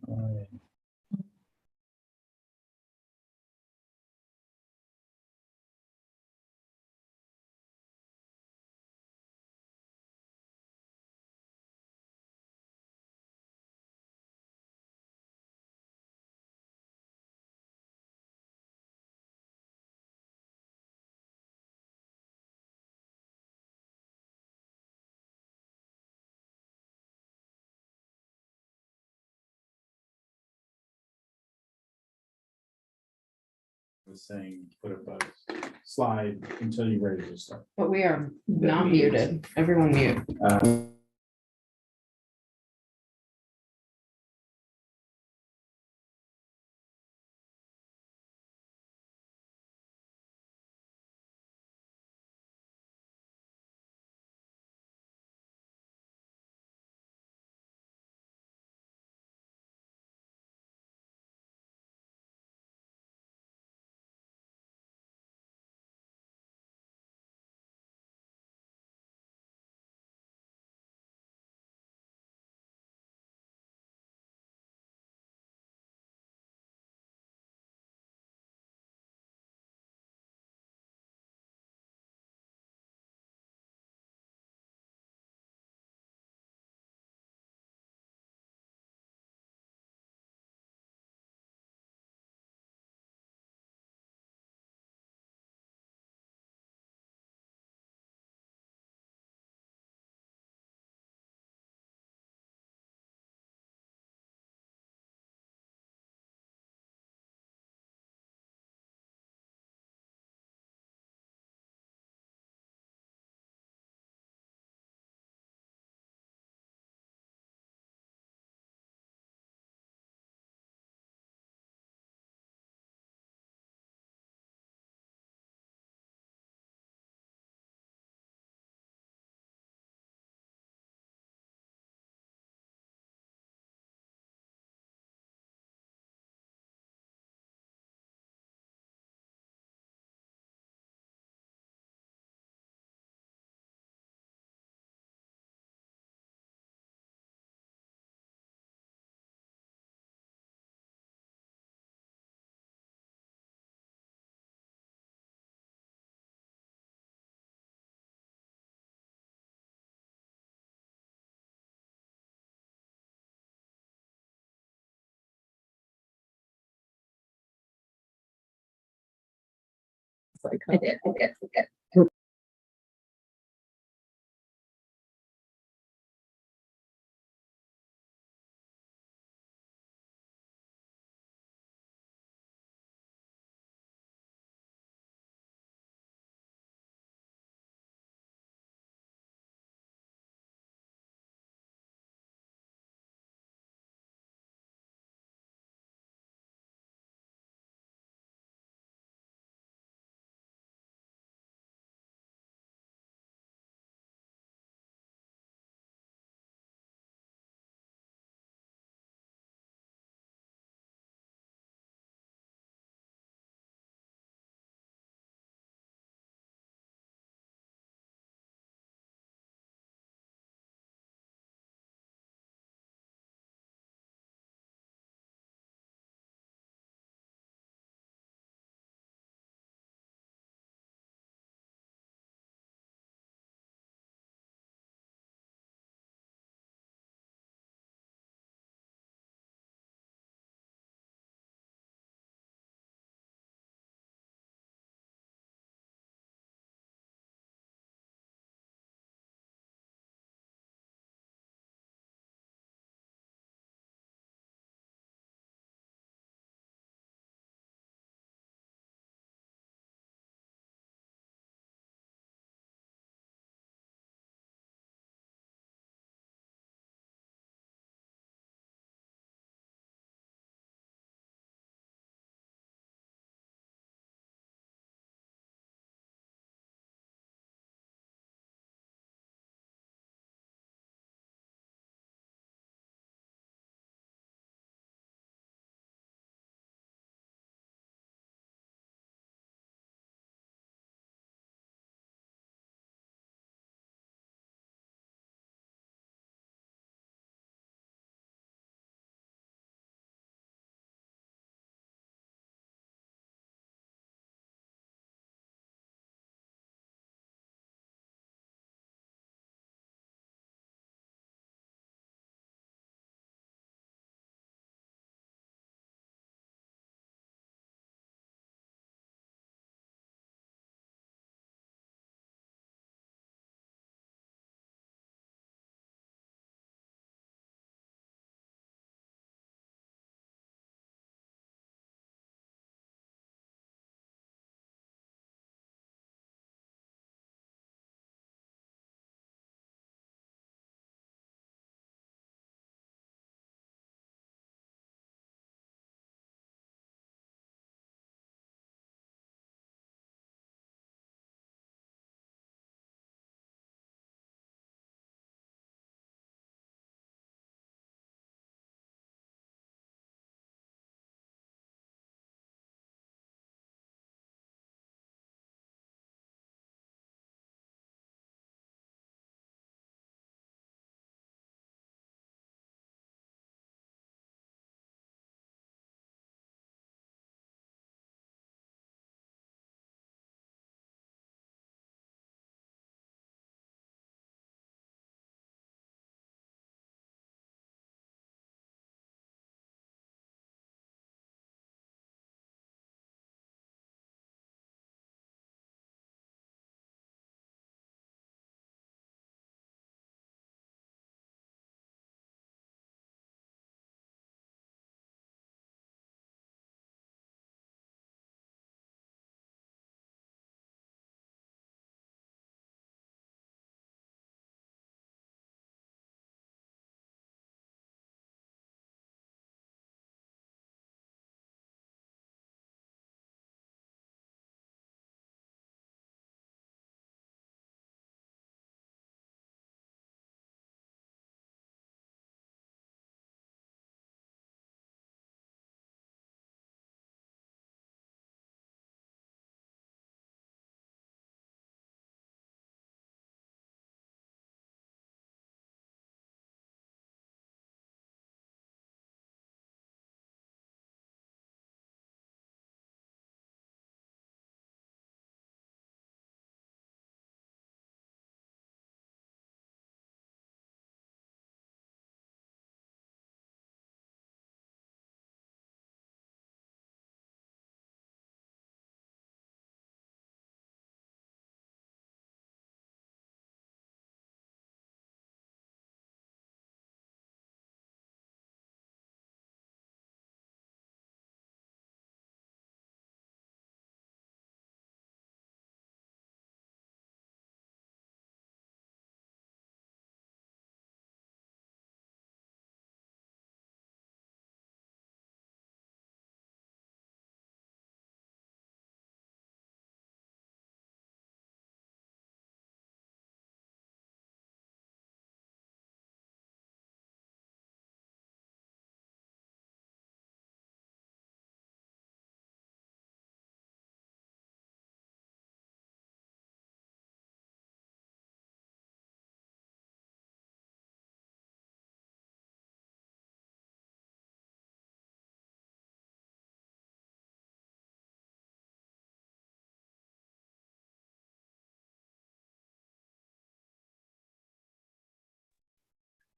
Alright. Was saying, put up a slide until you're ready to start. But we are not muted. Everyone mute. I did.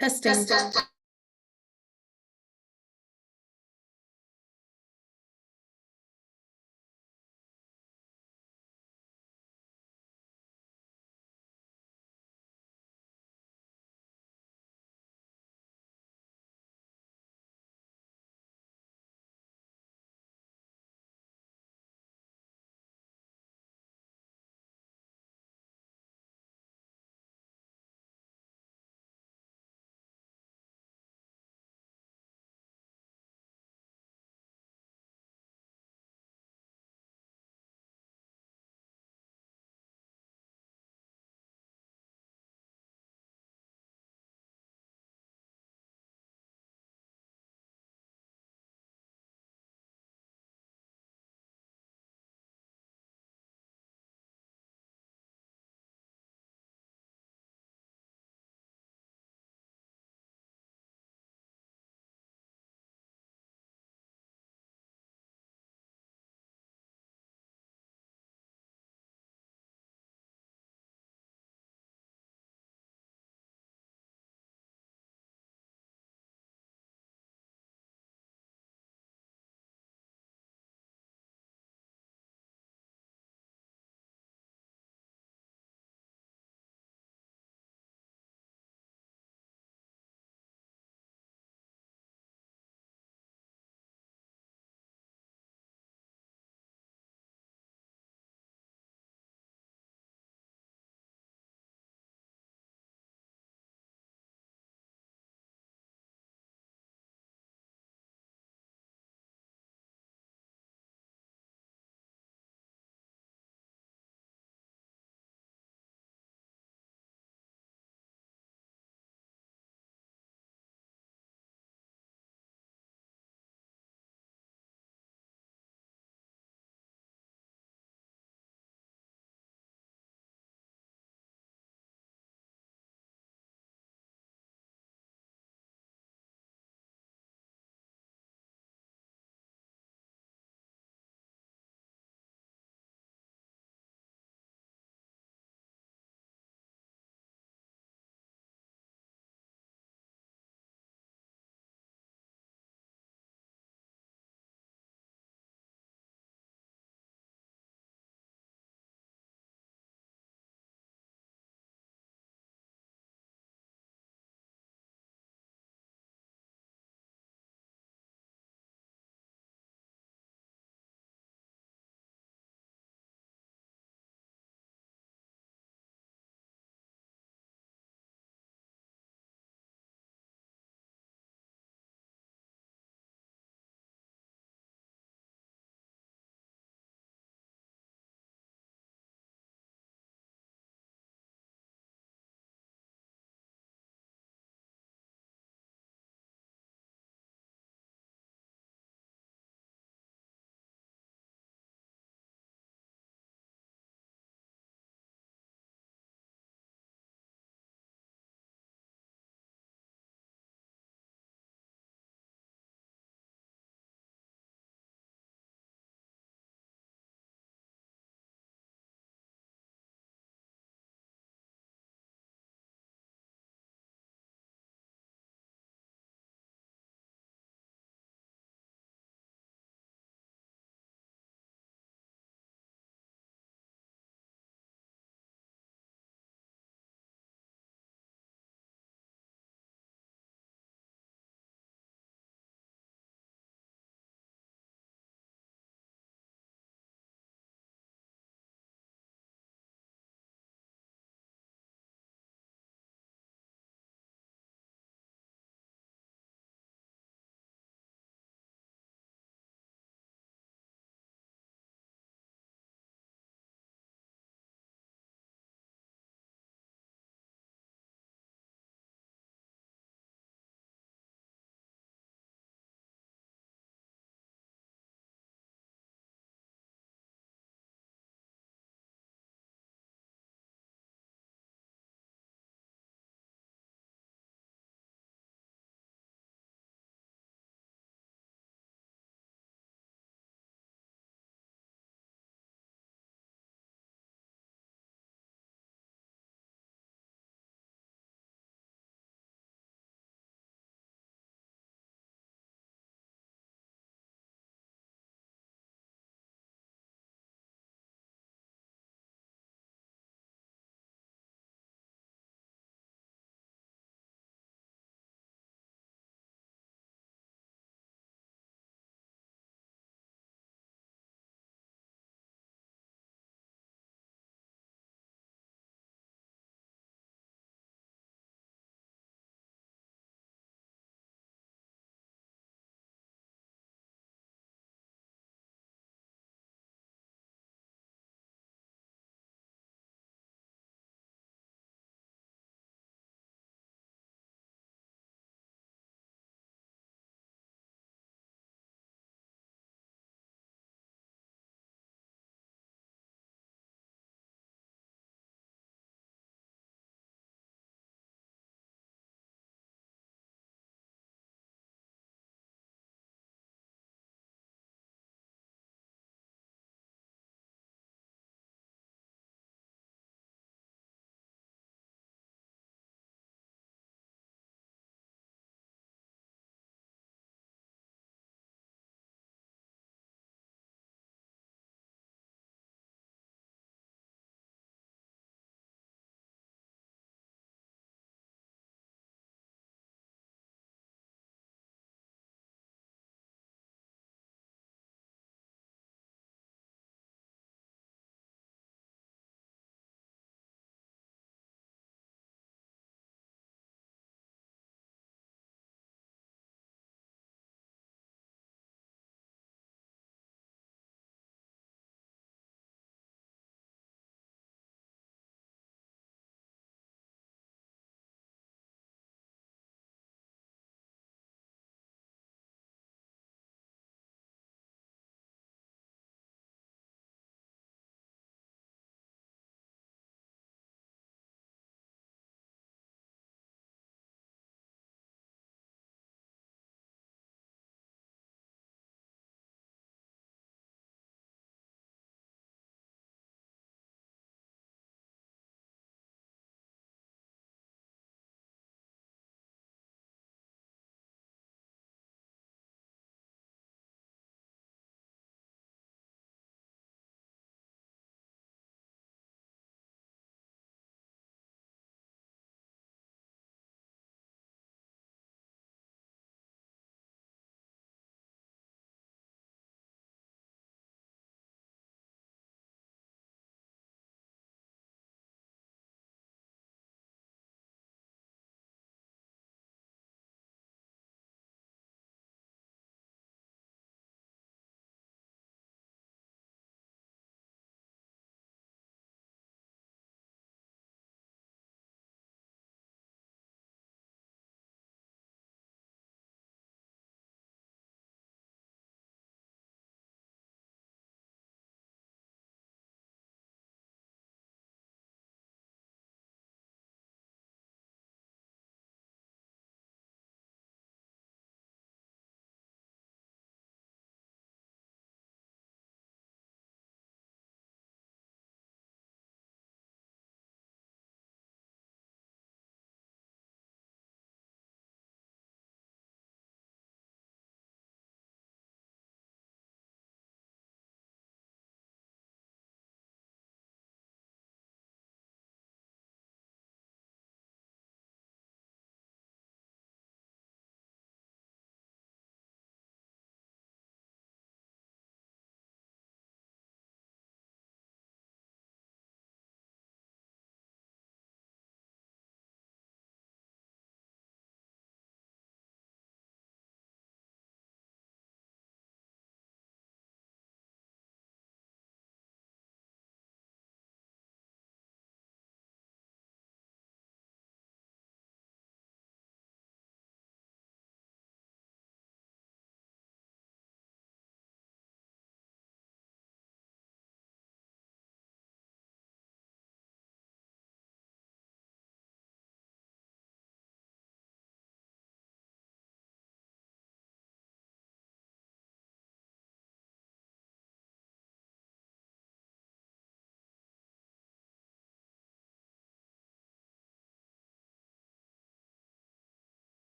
Testing.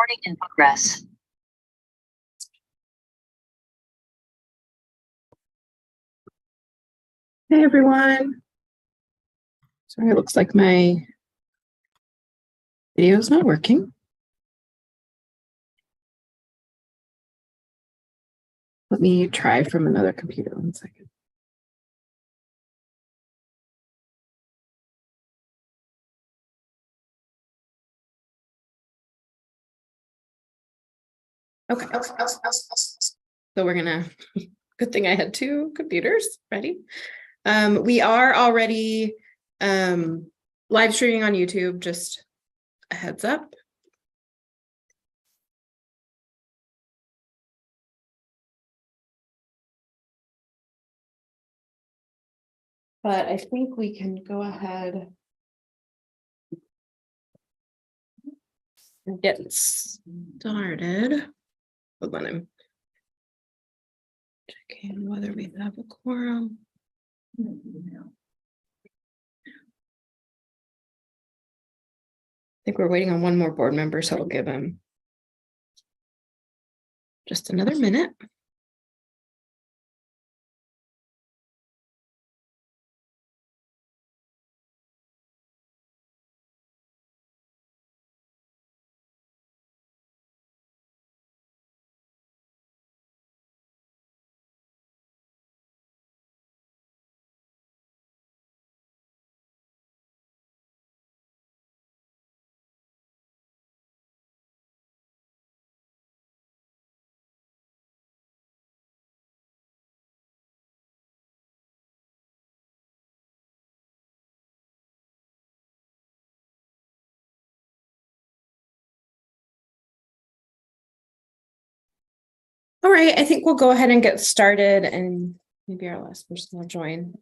Recording in progress. Hey, everyone. Sorry, it looks like my video is not working. Let me try from another computer 1 second. Okay. So we're gonna, good thing I had 2 computers ready. We are already live streaming on YouTube, just a heads up. But I think we can go ahead and get started. Hold on, I'm checking whether we have a quorum. I think we're waiting on one more board member, so we'll give him just another minute. All right, I think we'll go ahead and get started, and maybe our last person will join.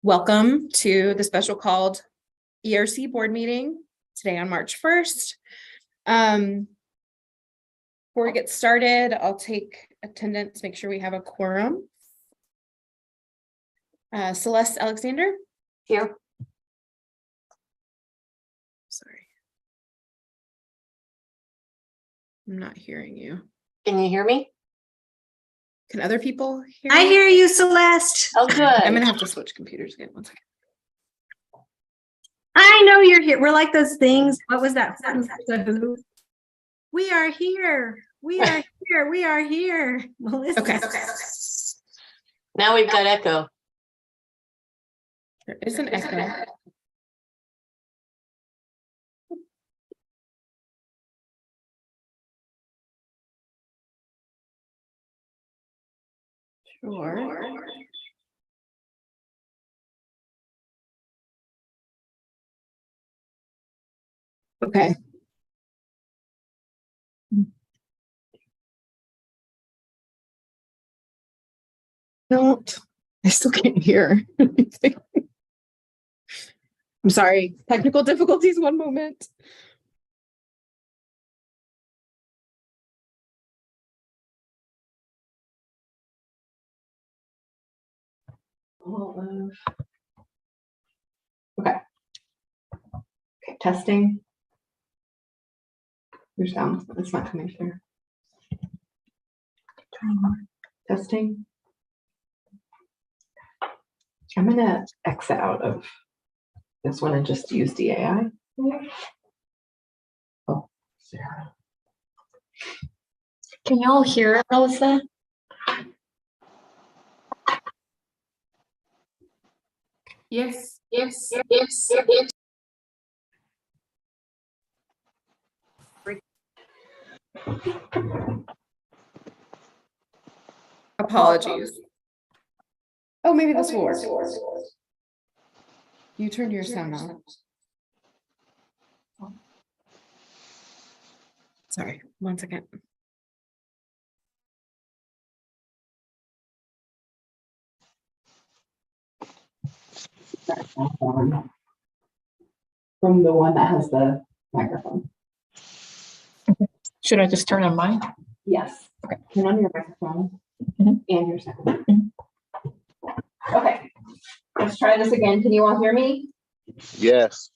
Welcome to the special called ERC board meeting today on March 1st. Before we get started, I'll take attendance, make sure we have a quorum. Celeste Alexander? Here. Sorry. I'm not hearing you. Can you hear me? Can other people hear I me? hear you, Celeste. Oh, good. I'm gonna have to switch computers again. 1 second. I know you're here. We're like those things. What was that? We are here. We are here. We are here. Melissa. Okay. Now we've got echo. There is an echo. Sure. Okay. Don't. I still can't hear anything. I'm sorry. Technical difficulties. 1 moment. Okay. Okay, testing. Your sound, it's not coming through. Testing. I'm gonna exit out of this one and just use DAI. Oh, Sarah. Can y'all hear Melissa? Yes. Yes. Apologies. Oh, maybe this will work. You turned your sound on. Sorry, 1 second. From the one that has the microphone. Should I just turn on mine? Yes. Okay. Turn on your microphone Mhm. and your sound. Okay, let's try this again. Can you all hear me? Yes.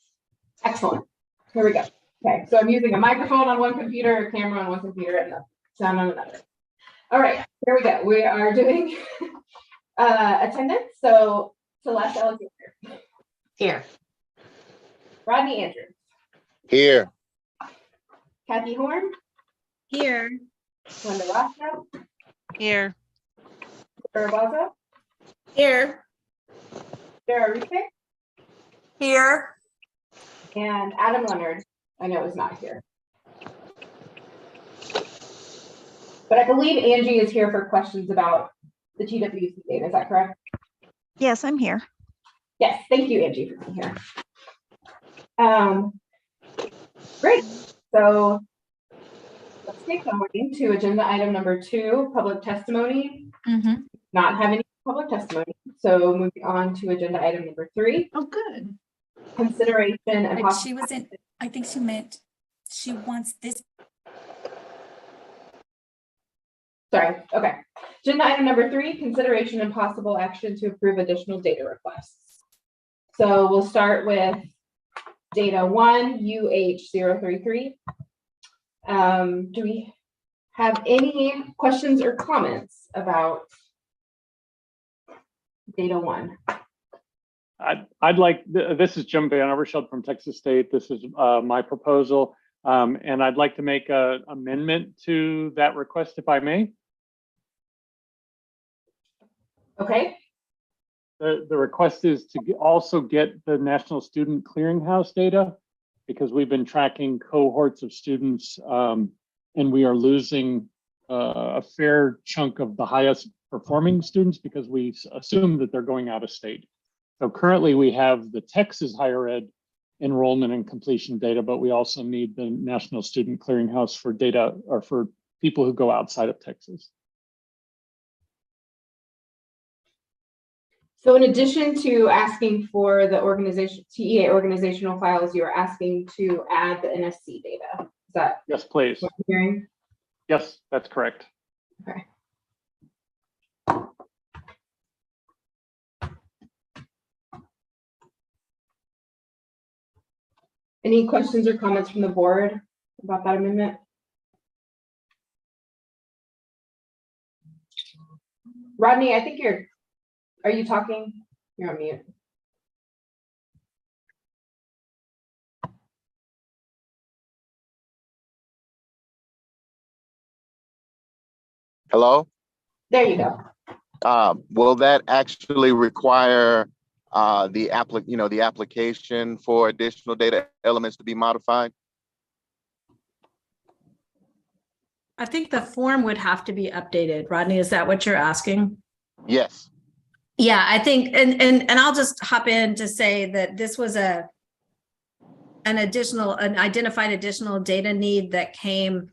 Excellent. Here we go. Okay, so I'm using a microphone on one computer, a camera on one computer, and the sound on another. All right, here we go. We are doing attendance. So Celeste Alexander, Here. Rodney Andrews, Here. Kathy Horn, Here. Linda Roscoe, Here. Sarah Baza, Here. Sarah Rite, Here. and Adam Leonard. I know is not here. But I believe Angie is here for questions about the TWC data. Is that correct? Yes, I'm here. Yes, thank you, Angie, for being here. Great. So let's take going to agenda item number 2, public testimony. Not have any public testimony. So moving on to agenda item number 3, Oh, good. consideration and But she wasn't, I think she meant she wants this. Sorry. Okay. Agenda item number 3, consideration and possible action to approve additional data requests. So we'll start with data 1, UH033. Do we have any questions or comments about data 1? I'd like, this is Jim Van Overschild from Texas State. This is my proposal. And I'd like to make an amendment to that request, if I may. Okay. The request is to also get the National Student Clearinghouse data, because we've been tracking cohorts of students and we are losing a fair chunk of the highest performing students because we assume that they're going out of state. So currently we have the Texas higher ed enrollment and completion data, but we also need the National Student Clearinghouse for data or for people who go outside of Texas. So in addition to asking for the TEA organizational files, you are asking to add the NSC data. Is that Yes, please. what I'm hearing? Yes, that's correct. Okay. Any questions or comments from the board about that amendment? Rodney, I think are you talking? You're on mute. Hello? There you go. Will that actually require the application for additional data elements to be modified? I think the form would have to be updated. Rodney, is that what you're asking? Yes. Yeah, I think, and I'll just hop in to say that this was an identified additional data need that came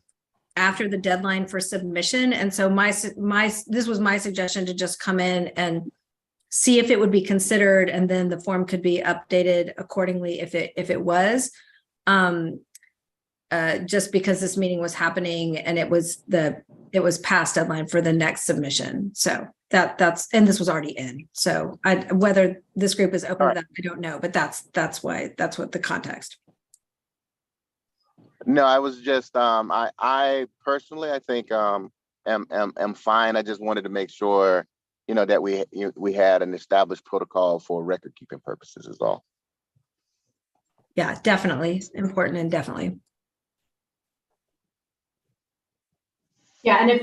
after the deadline for submission. And so this was my suggestion to just come in and see if it would be considered, and then the form could be updated accordingly if it was. Just because this meeting was happening and it was past deadline for the next submission. So and this was already in. So whether this group is open to that, I don't know, but that's what the context. No, I was just I personally I think am fine. I just wanted to make sure that we had an established protocol for record keeping purposes is all. Yeah, definitely important and definitely. Yeah, and if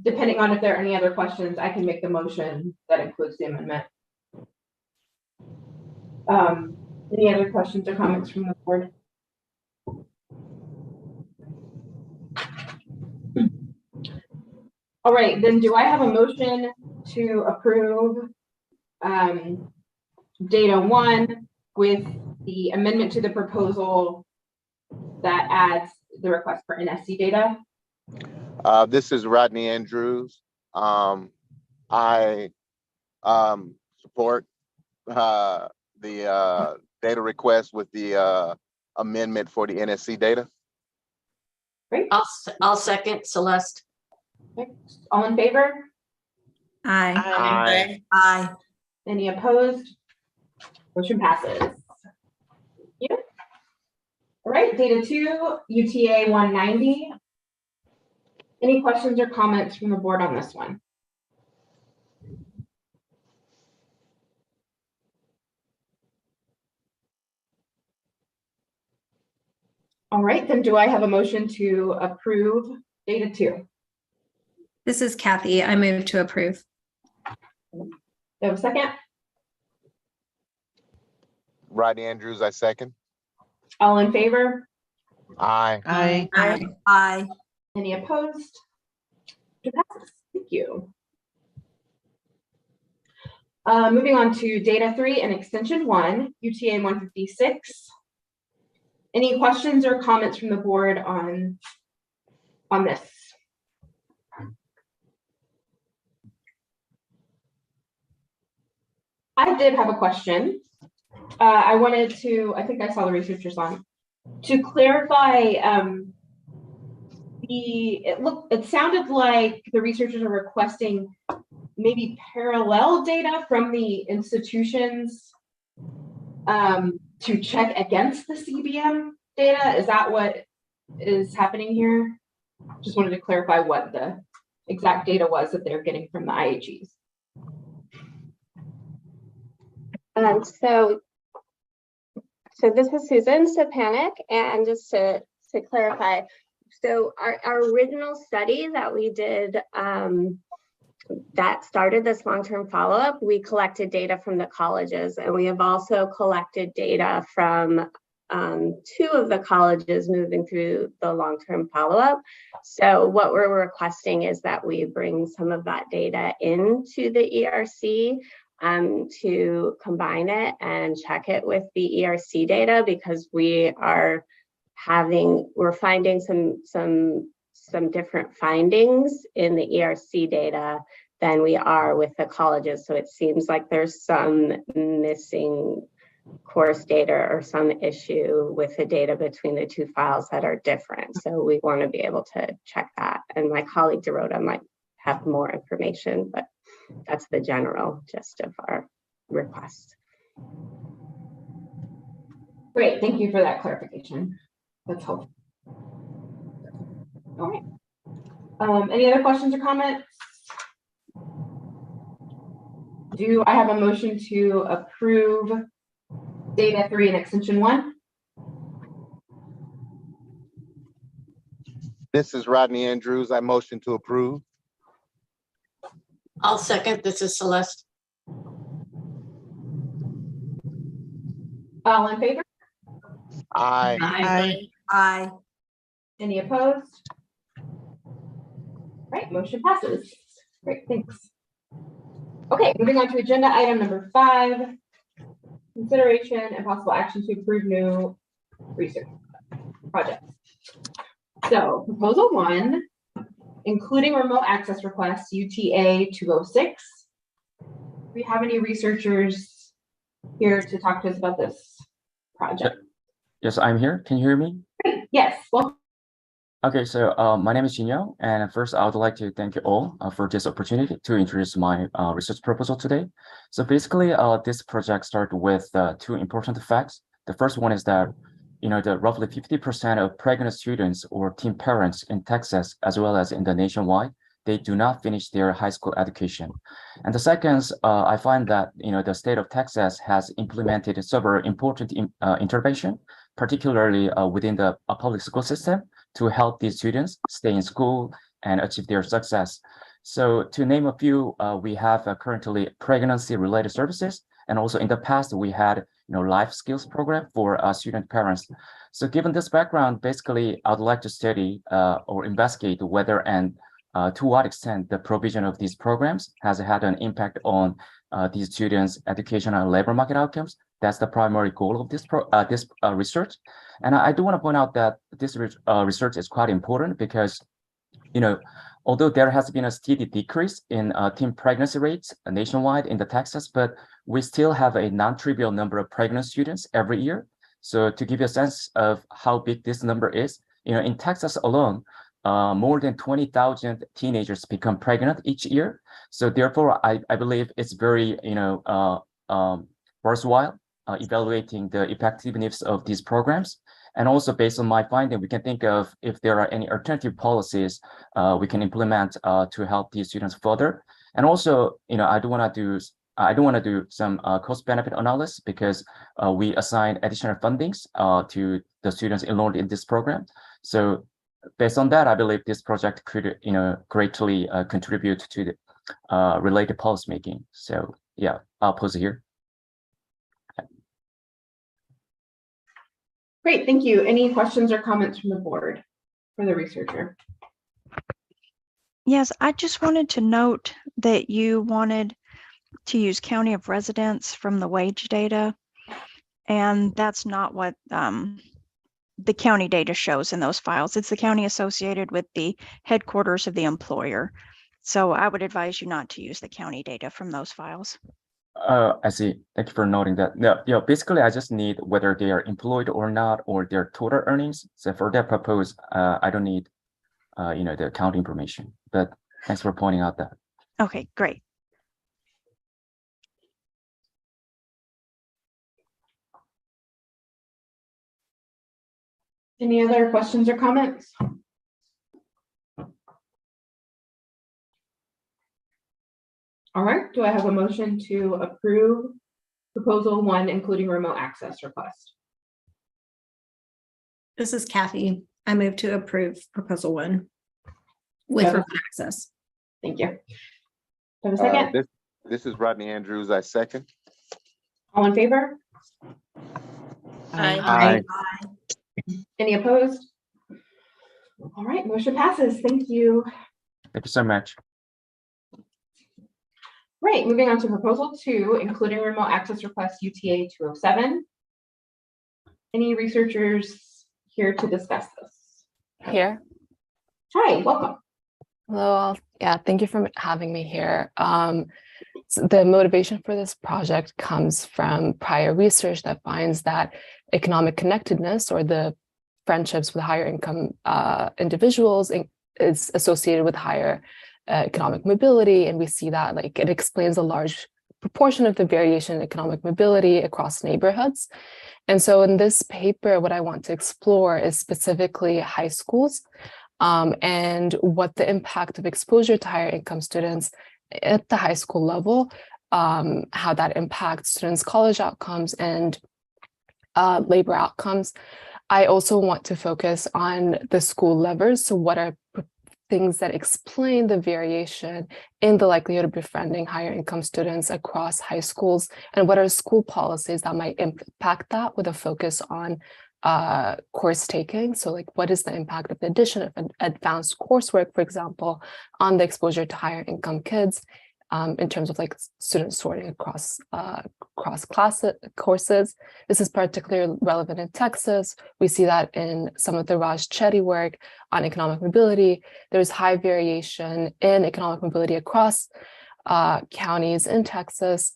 depending on if there are any other questions, I can make the motion that includes the amendment. Any other questions or comments from the board? All right, then do I have a motion to approve data 1 with the amendment to the proposal that adds the request for NSC data? This is Rodney Andrews. I support the data request with the amendment for the NSC data. Great. I'll second Celeste. Okay. All in favor? Aye. Aye. Aye. Any opposed? Motion passes. Thank you. All right, data 2, UTA 190. Any questions or comments from the board on this one? All right, then do I have a motion to approve data 2? This is Kathy. I move to approve. Do I have a second? Rodney Andrews, I second. All in favor? Aye. Aye. Aye. Any opposed? It passes. Thank you. Moving on to data 3 and extension 1, UTA 156. Any questions or comments from the board on this? I did have a question. I wanted to, I think I saw the researchers on, to clarify, it sounded like the researchers are requesting maybe parallel data from the institutions to check against the CBM data. Is that what is happening here? Just wanted to clarify what the exact data was that they're getting from the IHEs. So this is Susan Stepanek, and just to clarify, so our original study that we did that started this long-term follow-up, we collected data from the colleges, and we have also collected data from 2 of the colleges moving through the long-term follow-up. So what we're requesting is that we bring some of that data into the ERC to combine it and check it with the ERC data, because we're finding some different findings in the ERC data than we are with the colleges. So it seems like there's some missing course data or some issue with the data between the 2 files that are different. So we want to be able to check that. And my colleague Dorota might have more information, but that's the general gist of our request. Great, thank you for that clarification. That's helpful. All right. Any other questions or comments? Do I have a motion to approve data 3 and extension 1? This is Rodney Andrews. I motion to approve. I'll second. This is Celeste. All in favor? Aye. Aye. Aye. Any opposed? Right, motion passes. Great, thanks. Okay, moving on to agenda item number 5, consideration and possible action to approve new research projects. So proposal 1, including remote access requests, UTA 206. Do we have any researchers here to talk to us about this project? Yes, I'm here. Can you hear me? Great. Yes, well, Okay, so my name is Jinyo, and first I would like to thank you all for this opportunity to introduce my research proposal today. So basically, this project started with 2 important facts. The first one is that, the roughly 50% of pregnant students or teen parents in Texas, as well as in the nationwide, they do not finish their high school education. And the second, I find that, the state of Texas has implemented several important interventions, particularly within the public school system, to help these students stay in school and achieve their success. So to name a few, we have currently pregnancy-related services, and also in the past we had life skills program for student parents. So given this background, basically I'd like to study or investigate whether and to what extent the provision of these programs has had an impact on these students' education and labor market outcomes. That's the primary goal of this research. And I do want to point out that this research is quite important because, although there has been a steady decrease in teen pregnancy rates nationwide in the Texas, but we still have a non-trivial number of pregnant students every year. So to give you a sense of how big this number is, in Texas alone, more than 20,000 teenagers become pregnant each year. So therefore, I believe it's very, worthwhile evaluating the effectiveness of these programs. And also based on my finding, we can think of if there are any alternative policies we can implement to help these students further. And also, I do want to do some cost benefit analysis because we assign additional fundings to the students enrolled in this program. So based on that, I believe this project could, greatly contribute to the related policymaking. So yeah, I'll pause here. Great, thank you. Any questions or comments from the board for the researcher? Yes, I just wanted to note that you wanted to use county of residence from the wage data. And that's not what the county data shows in those files. It's the county associated with the headquarters of the employer. So I would advise you not to use the county data from those files. I see. Thank you for noting that. No, basically, I just need whether they are employed or not, or their total earnings. So for that purpose, I don't need, the account information. But thanks for pointing out that. Okay, great. Any other questions or comments? All right, do I have a motion to approve proposal 1, including remote access request? This is Kathy. I move to approve proposal 1 with Okay. remote access. Thank you. Do I have a second? This is Rodney Andrews. I second. All in favor? Aye. Any opposed? All right, motion passes. Thank you. Thank you so much. Right, moving on to proposal 2, including remote access request UTA 207. Any researchers here to discuss this? Here. Hi, welcome. Hello. Yeah, thank you for having me here. So the motivation for this project comes from prior research that finds that economic connectedness, or the friendships with higher income individuals, is associated with higher economic mobility. And we see that it explains a large proportion of the variation in economic mobility across neighborhoods. And so in this paper, what I want to explore is specifically high schools and what the impact of exposure to higher income students at the high school level, how that impacts students' college outcomes and labor outcomes. I also want to focus on the school levers. So what are things that explain the variation in the likelihood of befriending higher income students across high schools, and what are school policies that might impact that, with a focus on course taking. So what is the impact of the addition of advanced coursework, for example, on the exposure to higher income kids in terms of students sorting across courses. This is particularly relevant in Texas. We see that in some of the Raj Chetty work on economic mobility. There's high variation in economic mobility across counties in Texas,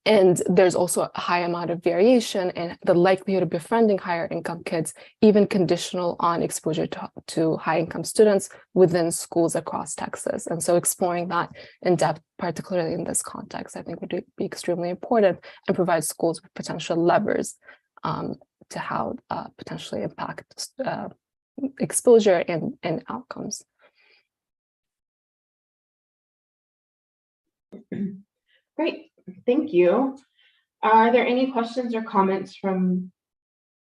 and there's also a high amount of variation in the likelihood of befriending higher income kids, even conditional on exposure to high income students within schools across Texas. And so exploring that in depth, particularly in this context, I think would be extremely important, and provide schools with potential levers to how potentially impact exposure and outcomes. Great. Thank you. Are there any questions or comments from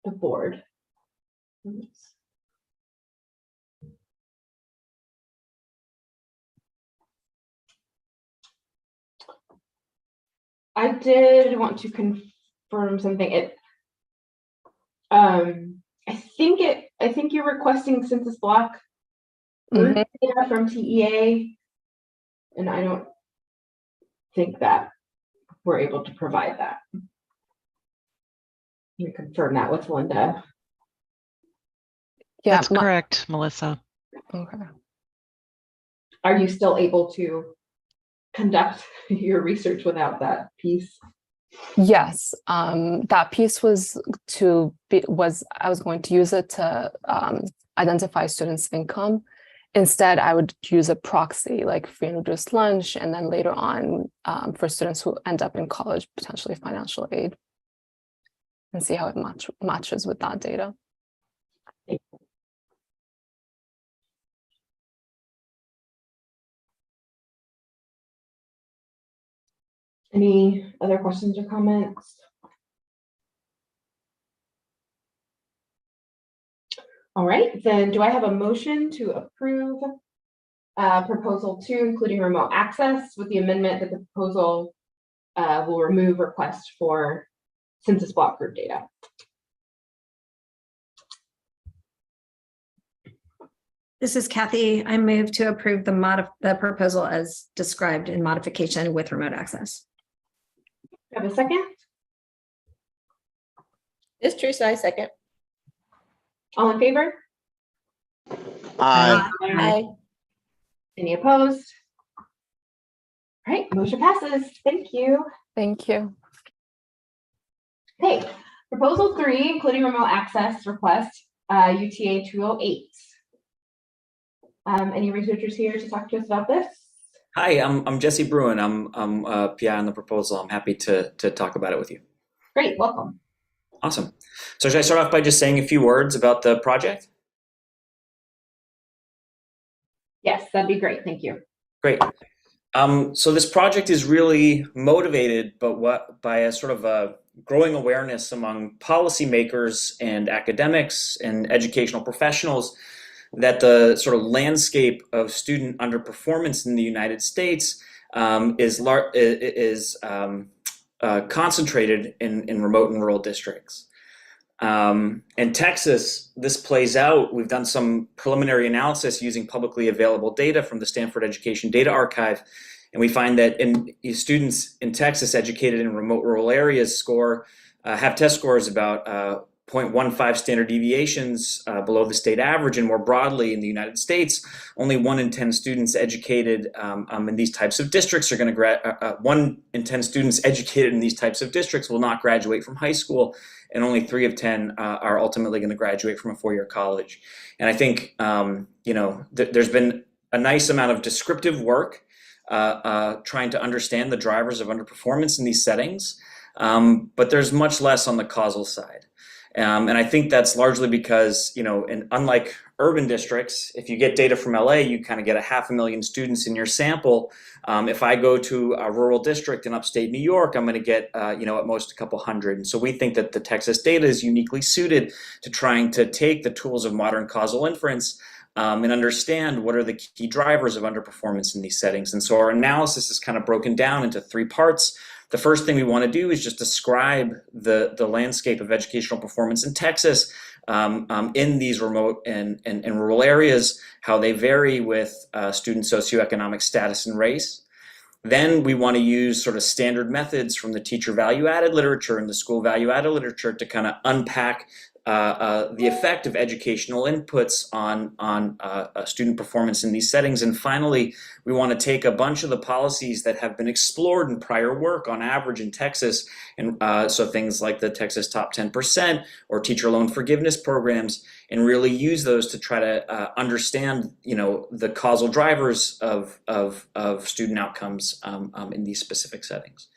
the board? I did want to confirm something. I think you're requesting census block data from TEA, and I don't think that we're able to provide that. You confirm that with Linda. Yeah, That's correct, Melissa. Okay. Are you still able to conduct your research without that piece? Yes, that piece I was going to use it to identify students' income. Instead, I would use a proxy like free and reduced lunch, and then later on for students who end up in college, potentially financial aid. and see how it matches with that data. Any other questions or comments? All right, then do I have a motion to approve proposal 2, including remote access, with the amendment that the proposal will remove request for census block group data? This is Kathy. I move to approve the proposal as described in modification with remote access. Have a second? It's Teresa, I second. All in favor? Aye. Aye. Any opposed? All right, motion passes. Thank you. Thank you. Okay, proposal 3, including remote access request, UTA 208. Any researchers here to talk to us about this? Hi, I'm Jesse Bruin. I'm PI on the proposal. I'm happy to talk about it with you. Great, welcome. Awesome. So should I start off by just saying a few words about the project? Yes, that'd be great. Thank you. Great. So this project is really motivated, by a sort of a growing awareness among policymakers and academics and educational professionals that the sort of landscape of student underperformance in the United States is concentrated in remote and rural districts. In Texas, this plays out. We've done some preliminary analysis using publicly available data from the Stanford Education Data Archive, and we find that students in Texas educated in remote rural areas have test scores about 0.15 standard deviations below the state average, and more broadly in the United States, only 1 in 10 students educated in these types of districts are going to 1 in 10 students educated in these types of districts will not graduate from high school, and only 3 of 10 are ultimately going to graduate from a 4-year college. And I think there's been a nice amount of descriptive work trying to understand the drivers of underperformance in these settings, but there's much less on the causal side. And I think that's largely because, unlike urban districts, if you get data from LA, you kind of get 500,000 students in your sample. If I go to a rural district in upstate New York, I'm going to get, at most a couple hundred. And so we think that the Texas data is uniquely suited to trying to take the tools of modern causal inference and understand what are the key drivers of underperformance in these settings. And so our analysis is kind of broken down into 3 parts. The first thing we want to do is just describe the landscape of educational performance in Texas in these remote and rural areas, how they vary with student socioeconomic status and race. Then we want to use sort of standard methods from the teacher value-added literature and the school value-added literature to kind of unpack the effect of educational inputs on student performance in these settings. And finally, we want to take a bunch of the policies that have been explored in prior work on average in Texas, and so things like the Texas Top 10% or teacher loan forgiveness programs, and really use those to try to understand, the causal drivers of student outcomes in these specific settings.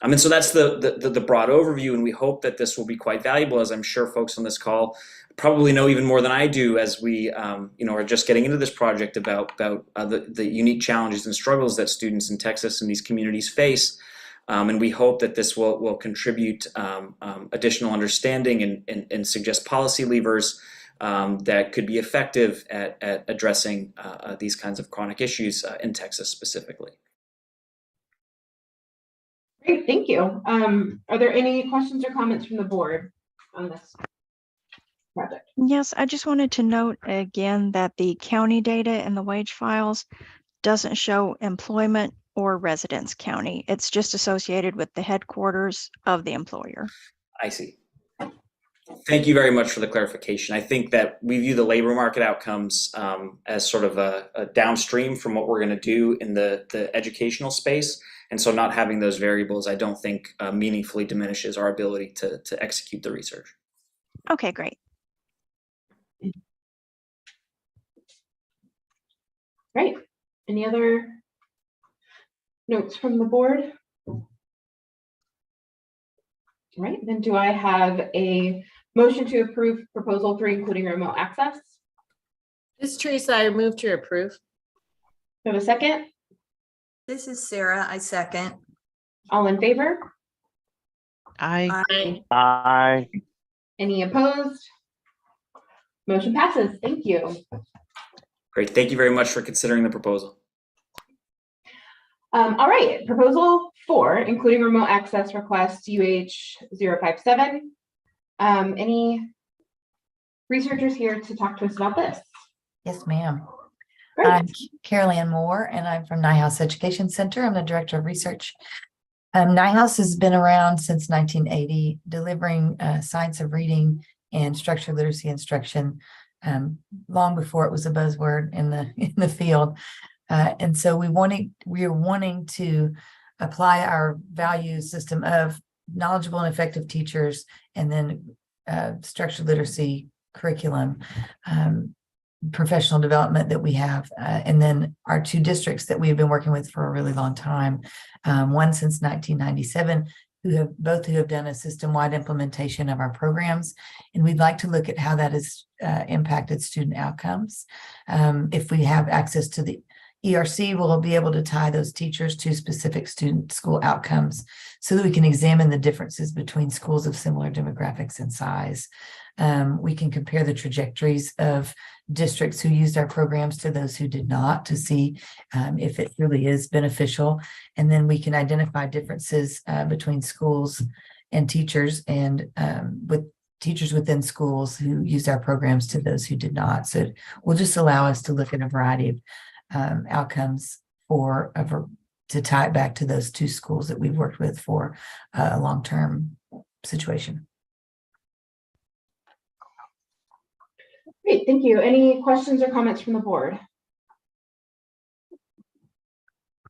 And so that's the broad overview, and we hope that this will be quite valuable, as I'm sure folks on this call probably know even more than I do, as we are just getting into this project about the unique challenges and struggles that students in Texas and these communities face. And we hope that this will contribute additional understanding and suggest policy levers that could be effective at addressing these kinds of chronic issues in Texas specifically. Great, thank you. Are there any questions or comments from the board on this project? Yes, I just wanted to note again that the county data in the wage files doesn't show employment or residence county. It's just associated with the headquarters of the employer. I see. Thank you very much for the clarification. I think that we view the labor market outcomes as sort of a downstream from what we're going to do in the educational space. And so not having those variables, I don't think meaningfully diminishes our ability to execute the research. Okay, great. Great. Any other notes from the board? All right, then do I have a motion to approve proposal 3, including remote access? This is Teresa. I move to approve. Do I have a second? This is Sarah. I second. All in favor? Aye. Aye. Any opposed? Motion passes. Thank you. Great. Thank you very much for considering the proposal. All right, proposal 4, including remote access request UH057. Any researchers here to talk to us about this? Yes, ma'am. Great. I'm Carol Ann Moore, and I'm from Nyhouse Education Center. I'm the Director of Research. Nyhouse has been around since 1980, delivering science of reading and structured literacy instruction long before it was a buzzword in the field. And so we are wanting to apply our value system of knowledgeable and effective teachers, and then structured literacy curriculum, professional development that we have, and then our 2 districts that we've been working with for a really long time, one since 1997, who have done a system-wide implementation of our programs, and we'd like to look at how that has impacted student outcomes. If we have access to the ERC, we'll be able to tie those teachers to specific student school outcomes so that we can examine the differences between schools of similar demographics and size. We can compare the trajectories of districts who used our programs to those who did not, to see if it really is beneficial. And then we can identify differences between schools and teachers, and with teachers within schools who used our programs to those who did not. So it will just allow us to look at a variety of outcomes to tie it back to those 2 schools that we've worked with for a long-term situation. Great, thank you. Any questions or comments from the board?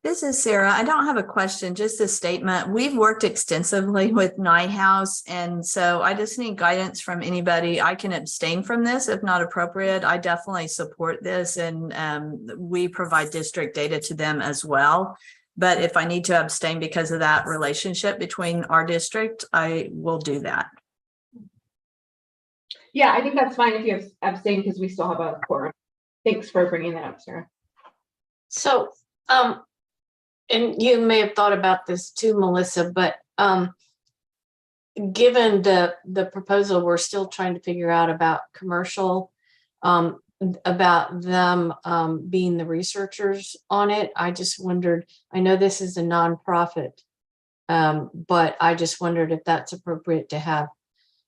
This is Sarah. I don't have a question, just a statement. We've worked extensively with Nyhouse, and so I just need guidance from anybody. I can abstain from this if not appropriate. I definitely support this, and we provide district data to them as well. But if I need to abstain because of that relationship between our district, I will do that. Yeah, I think that's fine if you have abstain, because we still have a quorum. Thanks for bringing that up, Sarah. So, and you may have thought about this too, Melissa, but given the proposal, we're still trying to figure out about commercial, about them being the researchers on it. I just wondered, I know this is a nonprofit, but I just wondered if that's appropriate to have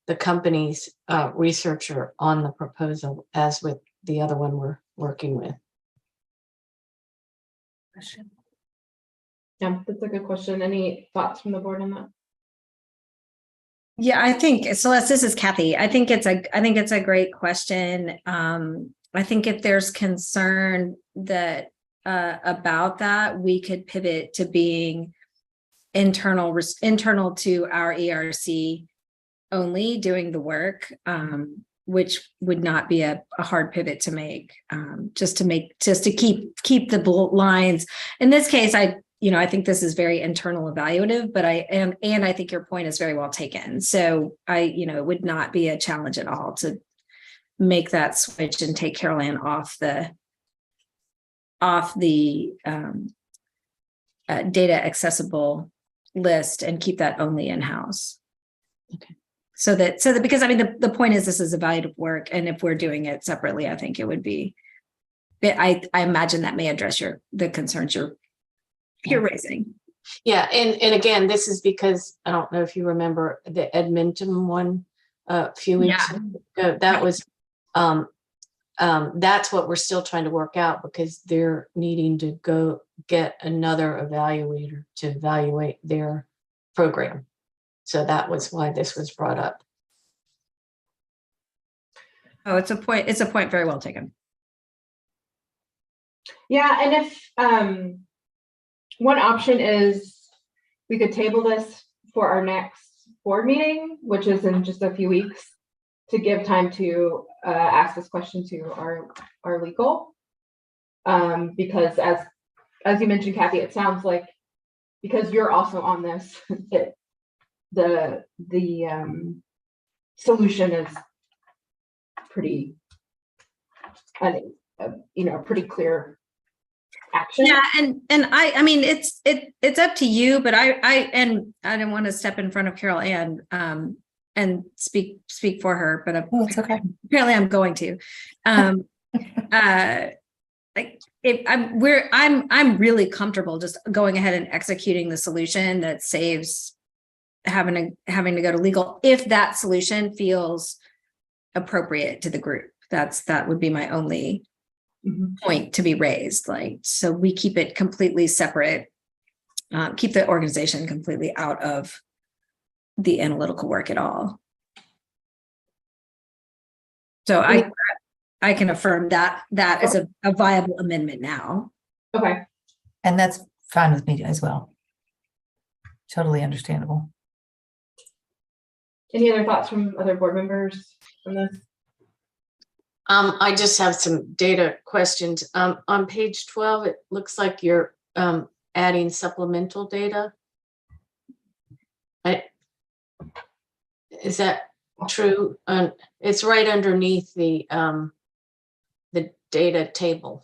the company's researcher on the proposal as with the other one we're working with. Yeah, that's a good question. Any thoughts from the board on that? Yeah, I think Celeste, this is Kathy. I think it's a great question. I think if there's concern that about that, we could pivot to being internal to our ERC only doing the work, which would not be a hard pivot to make, just to keep the lines. In this case, I think this is very internal evaluative, but I think your point is very well taken. So it would not be a challenge at all to make that switch and take Carol Ann off the data accessible list and keep that only in-house. Okay. So that because the point is this is evaluative work, and if we're doing it separately, I think it would be. I imagine that may address the concerns you're raising. Yeah, and again, this is because I don't know if you remember the Edmonton one a few weeks ago. That was that's what we're still trying to work out, because they're needing to go get another evaluator to evaluate their program. So that was why this was brought up. Oh, it's a point very well taken. Yeah, and if one option is we could table this for our next board meeting, which is in just a few weeks, to give time to ask this question to our legal. Because as you mentioned, Kathy, it sounds like because you're also on this, the solution is pretty, I think, pretty clear action. Yeah, and I mean it's up to you, but I didn't want to step in front of Carol Ann and speak for her, but it's okay. Apparently I'm going to. Like if I'm really comfortable just going ahead and executing the solution that saves having to go to legal if that solution feels appropriate to the group. That would be my only point to be raised. Like, so we keep it completely separate, keep the organization completely out of the analytical work at all. So I can affirm that is a viable amendment now. Okay. And that's fine with me as well. Totally understandable. Any other thoughts from other board members on this? I just have some data questions. On page 12, it looks like you're adding supplemental data. Is that true? It's right underneath the data table.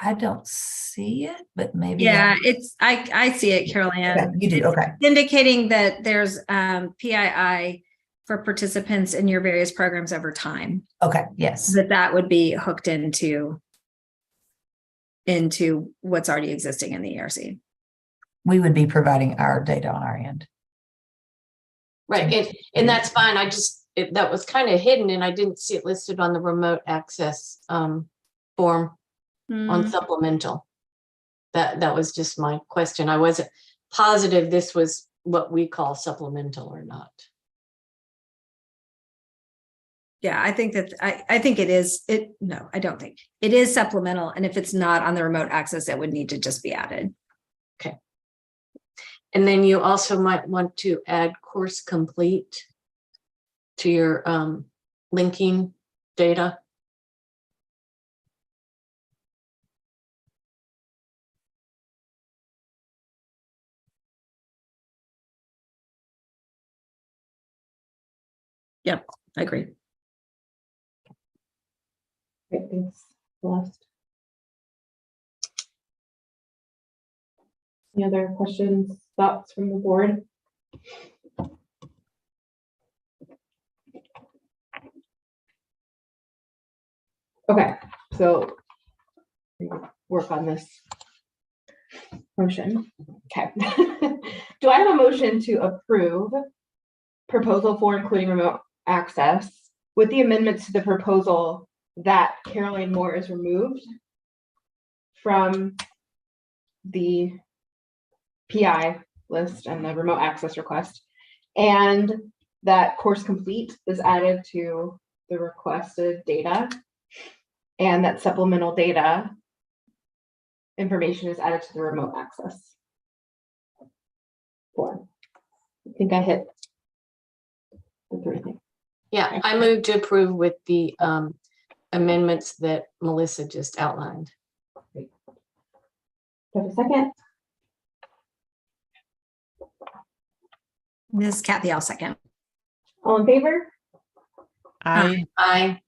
I don't see it, but maybe. Yeah, I see it, Carol Ann. Okay, you do, okay. Indicating that there's PII for participants in your various programs over time. Okay, yes. That would be hooked into what's already existing in the ERC. We would be providing our data on our end. Right, and that's fine. That was kind of hidden and I didn't see it listed on the remote access form on supplemental. That was just my question. I wasn't positive this was what we call supplemental or not. Yeah, I think that I think it is. No, I don't think it is supplemental. And if it's not on the remote access, it would need to just be added. Okay. And then you also might want to add course complete to your linking data. Yep, I agree. Great, thanks. Last. Any other questions, thoughts from the board? Okay, so work on this motion. Okay. Do I have a motion to approve proposal for including remote access with the amendments to the proposal that Caroline Moore is removed from the PI list and the remote access request, and that course complete is added to the requested data, and that supplemental data information is added to the remote access form? I think I hit the three things. Yeah, I move to approve with the amendments that Melissa just outlined. Great. Do I have a second? This is Kathy, I'll second. All in favor? Aye. Aye.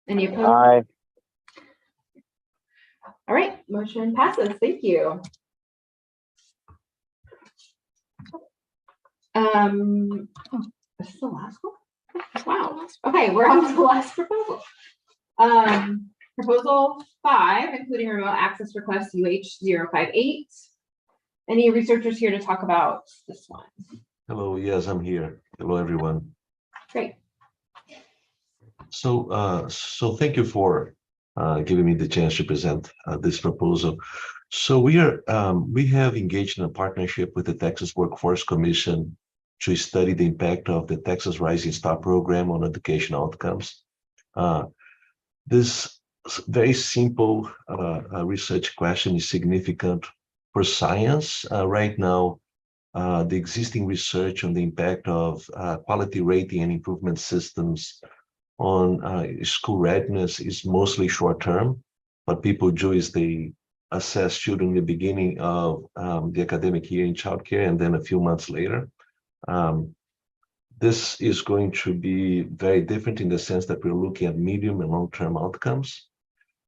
Any opposed? Aye. All right, motion passes. Thank you. This is the last one? Wow. Okay, we're on to the last proposal. Proposal 5, including remote access request UH058. Any researchers here to talk about this one? Hello, yes, I'm here. Hello, everyone. Great. So thank you for giving me the chance to present this proposal. So we have engaged in a partnership with the Texas Workforce Commission to study the impact of the Texas Rising Star program on education outcomes. This very simple research question is significant for science. Right now, the existing research on the impact of quality rating and improvement systems on school readiness is mostly short-term. What people do is they assess children in the beginning of the academic year in childcare and then a few months later. This is going to be very different in the sense that we're looking at medium and long-term outcomes.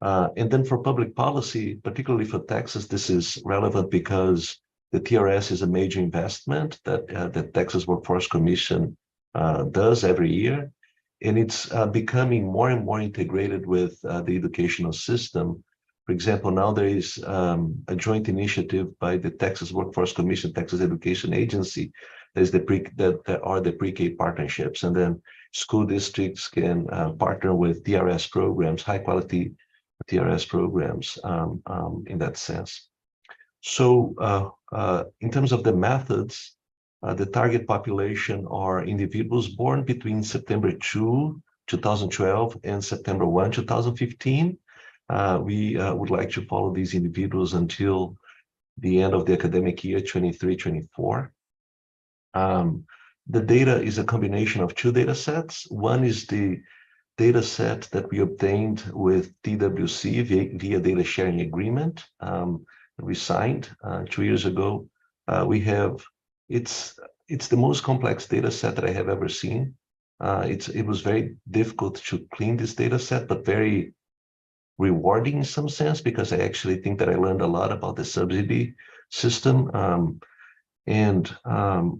And then for public policy, particularly for Texas, this is relevant because the TRS is a major investment that the Texas Workforce Commission does every year. And it's becoming more and more integrated with the educational system. For example, now there is a joint initiative by the Texas Workforce Commission, Texas Education Agency, that are the pre-K partnerships. And then school districts can partner with TRS programs, high quality TRS programs in that sense. So in terms of the methods, the target population are individuals born between September 2, 2012 and September 1, 2015. We would like to follow these individuals until the end of the academic year 23-24. The data is a combination of two data sets. One is the data set that we obtained with TWC via data sharing agreement we signed 2 years ago. It's the most complex data set that I have ever seen. It was very difficult to clean this data set, but very rewarding in some sense, because I actually think that I learned a lot about the subsidy system.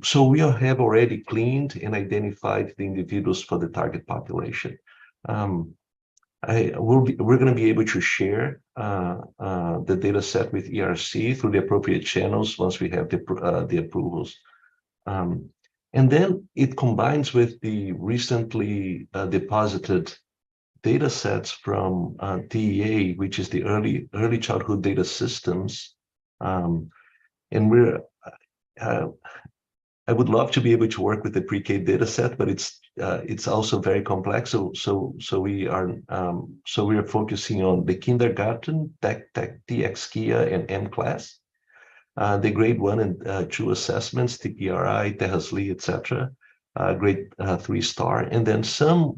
So we have already cleaned and identified the individuals for the target population. We're going to be able to share the data set with ERC through the appropriate channels once we have the approvals. And then it combines with the recently deposited data sets from TEA, which is the early childhood data systems. And I would love to be able to work with the pre-K data set, but it's also very complex. So we are focusing on the kindergarten, TX Kia, and M class, the grade 1 and 2 assessments, TPRI, TEHASLI, etc., grade 3 star, and then some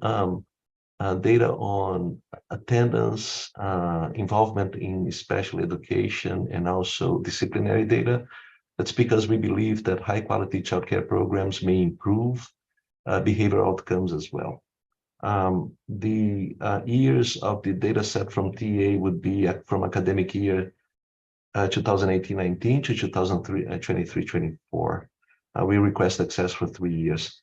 data on attendance, involvement in special education, and also disciplinary data. That's because we believe that high quality childcare programs may improve behavioral outcomes as well. The years of the data set from TA would be from academic year 2018-19 to 2023-24. We request access for 3 years.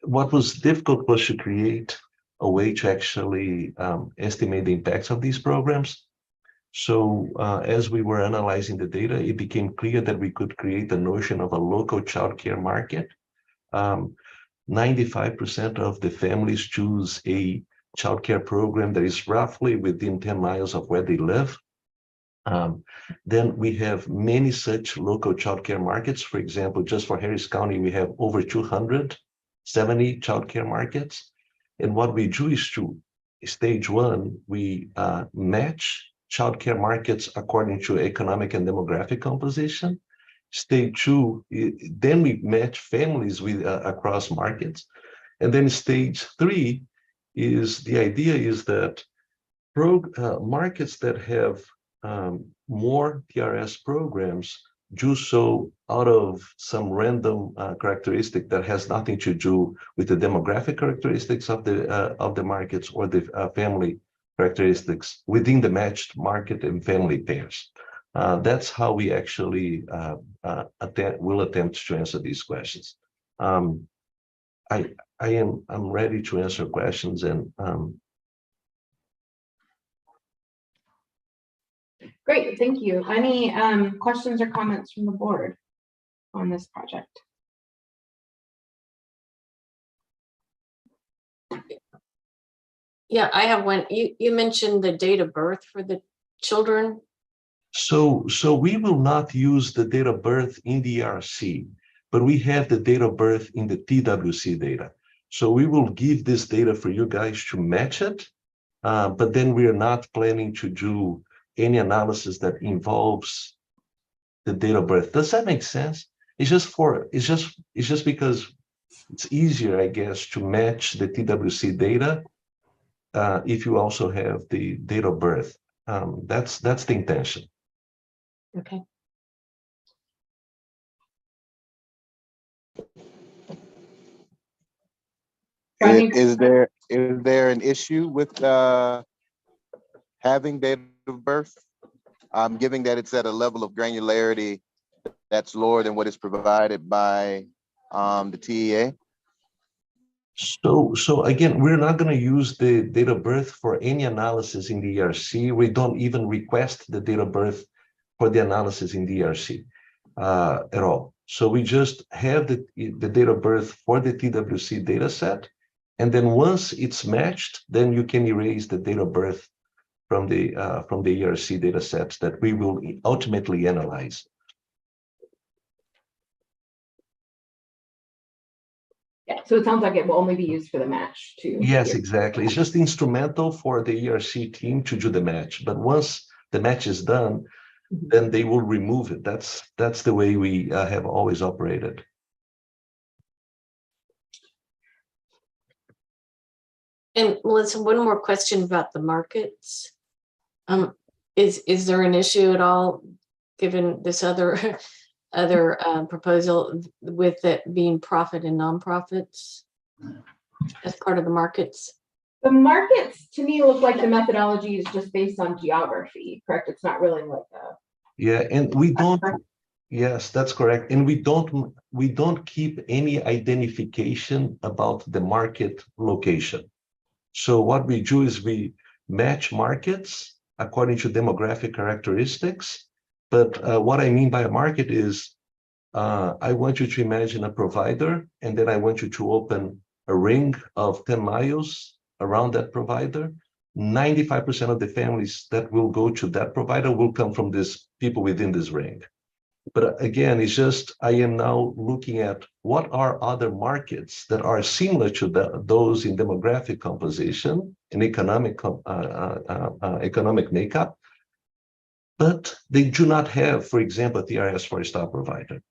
What was difficult was to create a way to actually estimate the impacts of these programs. So as we were analyzing the data, it became clear that we could create the notion of a local childcare market. 95% of the families choose a childcare program that is roughly within 10 miles of where they live. Then we have many such local childcare markets. For example, just for Harris County, we have over 270 childcare markets. And what we do is to stage 1, we match childcare markets according to economic and demographic composition. Stage 2, then we match families with across markets. And then stage 3 is the idea is that markets that have more TRS programs do so out of some random characteristic that has nothing to do with the demographic characteristics of the markets or the family characteristics within the matched market and family pairs. That's how we actually will attempt to answer these questions. I'm ready to answer questions, and great, thank you. Any questions or comments from the board on this project? Yeah, I have one. You mentioned the date of birth for the children. So we will not use the date of birth in the ERC, but we have the date of birth in the TWC data. So we will give this data for you guys to match it, but then we are not planning to do any analysis that involves the date of birth. Does that make sense? It's just because it's easier, I guess, to match the TWC data if you also have the date of birth. That's the intention. Okay. Is there an issue with having date of birth? Given that it's at a level of granularity that's lower than what is provided by the TEA? So again, we're not going to use the date of birth for any analysis in the ERC. We don't even request the date of birth for the analysis in the ERC at all. So we just have the date of birth for the TWC data set. And then once it's matched, then you can erase the date of birth from the ERC data sets that we will ultimately analyze. Yeah, so it sounds like it will only be used for the match too. Yes, exactly. It's just instrumental for the ERC team to do the match. But once the match is done, then they will remove it. That's the way we have always operated. And Melissa, one more question about the markets. Is there an issue at all, given this other proposal with it being profit and nonprofits as part of the markets? The markets to me look like the methodology is just based on geography, correct? It's not really like a. Yeah, and we don't. Yes, that's correct. And we don't keep any identification about the market location. So what we do is we match markets according to demographic characteristics. But what I mean by a market is I want you to imagine a provider, and then I want you to open a ring of 10 miles around that provider. 95% of the families that will go to that provider will come from these people within this ring. But again, it's just, I am now looking at what are other markets that are similar to those in demographic composition and economic makeup, but they do not have, for example, a TRS 4-star provider.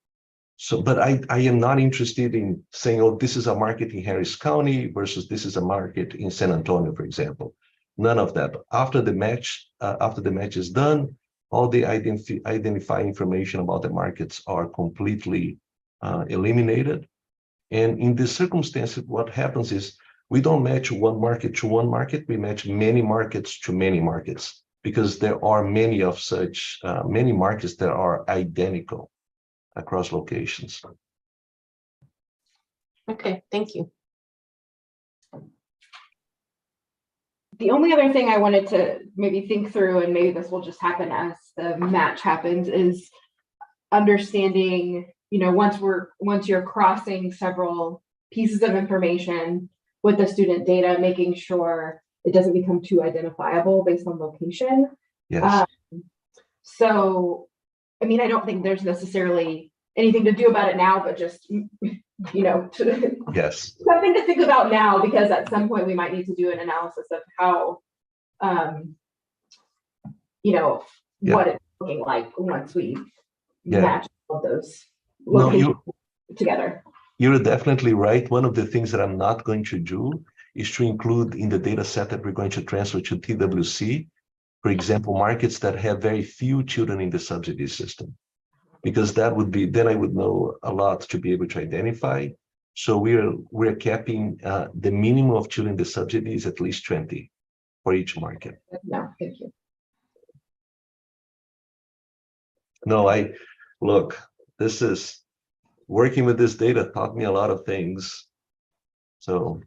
So, but I am not interested in saying, oh, this is a market in Harris County versus this is a market in San Antonio, for example. None of that. After the match is done, all the identifying information about the markets are completely eliminated. And in this circumstance, what happens is we don't match one market to one market, we match many markets to many markets, because there are many of such, many markets that are identical across locations. Okay, thank you. The only other thing I wanted to maybe think through, and maybe this will just happen as the match happens, is understanding, you know, once you're crossing several pieces of information with the student data, making sure it doesn't become too identifiable based on location. Yes. So, I mean, I don't think there's necessarily anything to do about it now, but just, you know, yes, something to think about now, because at some point we might need to do an analysis of how, you know, what it's looking like once we match all those locations together. You're definitely right. One of the things that I'm not going to do is to include in the data set that we're going to transfer to TWC, for example, markets that have very few children in the subsidy system, because that would be, then I would know a lot to be able to identify. So we're capping the minimum of children in the subsidy is at least 20 for each market. No, thank you. No, look, this is, working with this data taught me a lot of things. So,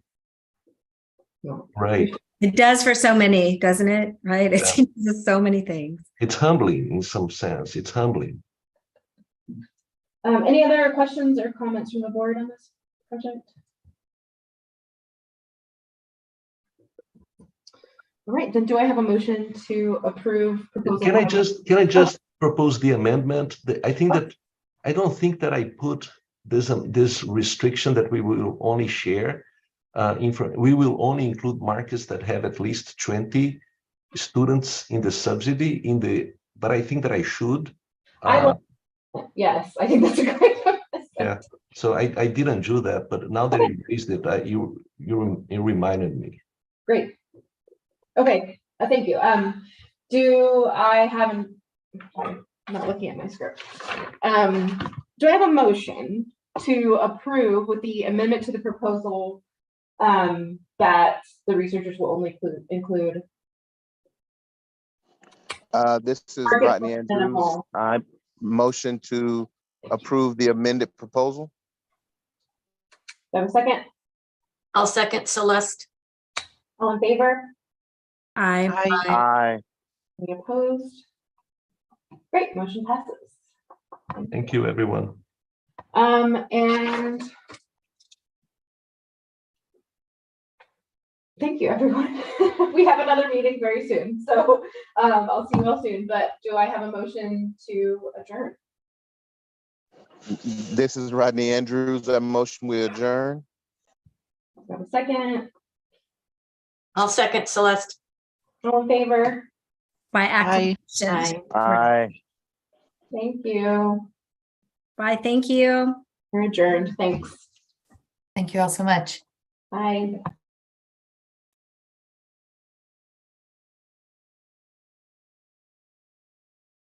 right. It does for so many, doesn't it? Right? It teaches us so many things. It's humbling in some sense. It's humbling. Any other questions or comments from the board on this project? All right, then do I have a motion to approve proposal? Can I just propose the amendment? I don't think that I put this restriction that we will only share. We will only include markets that have at least 20 students in the subsidy but I think that I should. Yes, I think that's a great one. Yeah, so I didn't do that, but now that you raised it, you reminded me. Great. Okay, thank you. Do I have an, sorry, I'm not looking at my script. Do I have a motion to approve with the amendment to the proposal that the researchers will only include? This is Target Rodney Andrews. minimal. I motion to approve the amended proposal. Do I have a second? I'll second Celeste. All in favor? I Aye. Any opposed? Great, motion passes. Thank you, everyone. And thank you, everyone. We have another meeting very soon, so I'll see you all soon. But do I have a motion to adjourn? This is Rodney Andrews. I motion we adjourn. Do I have a second? I'll second Celeste. All in favor? by acclamation. Aye. Aye. Thank you. Bye. Thank you. We're adjourned. Thanks. Thank you all so much. Bye.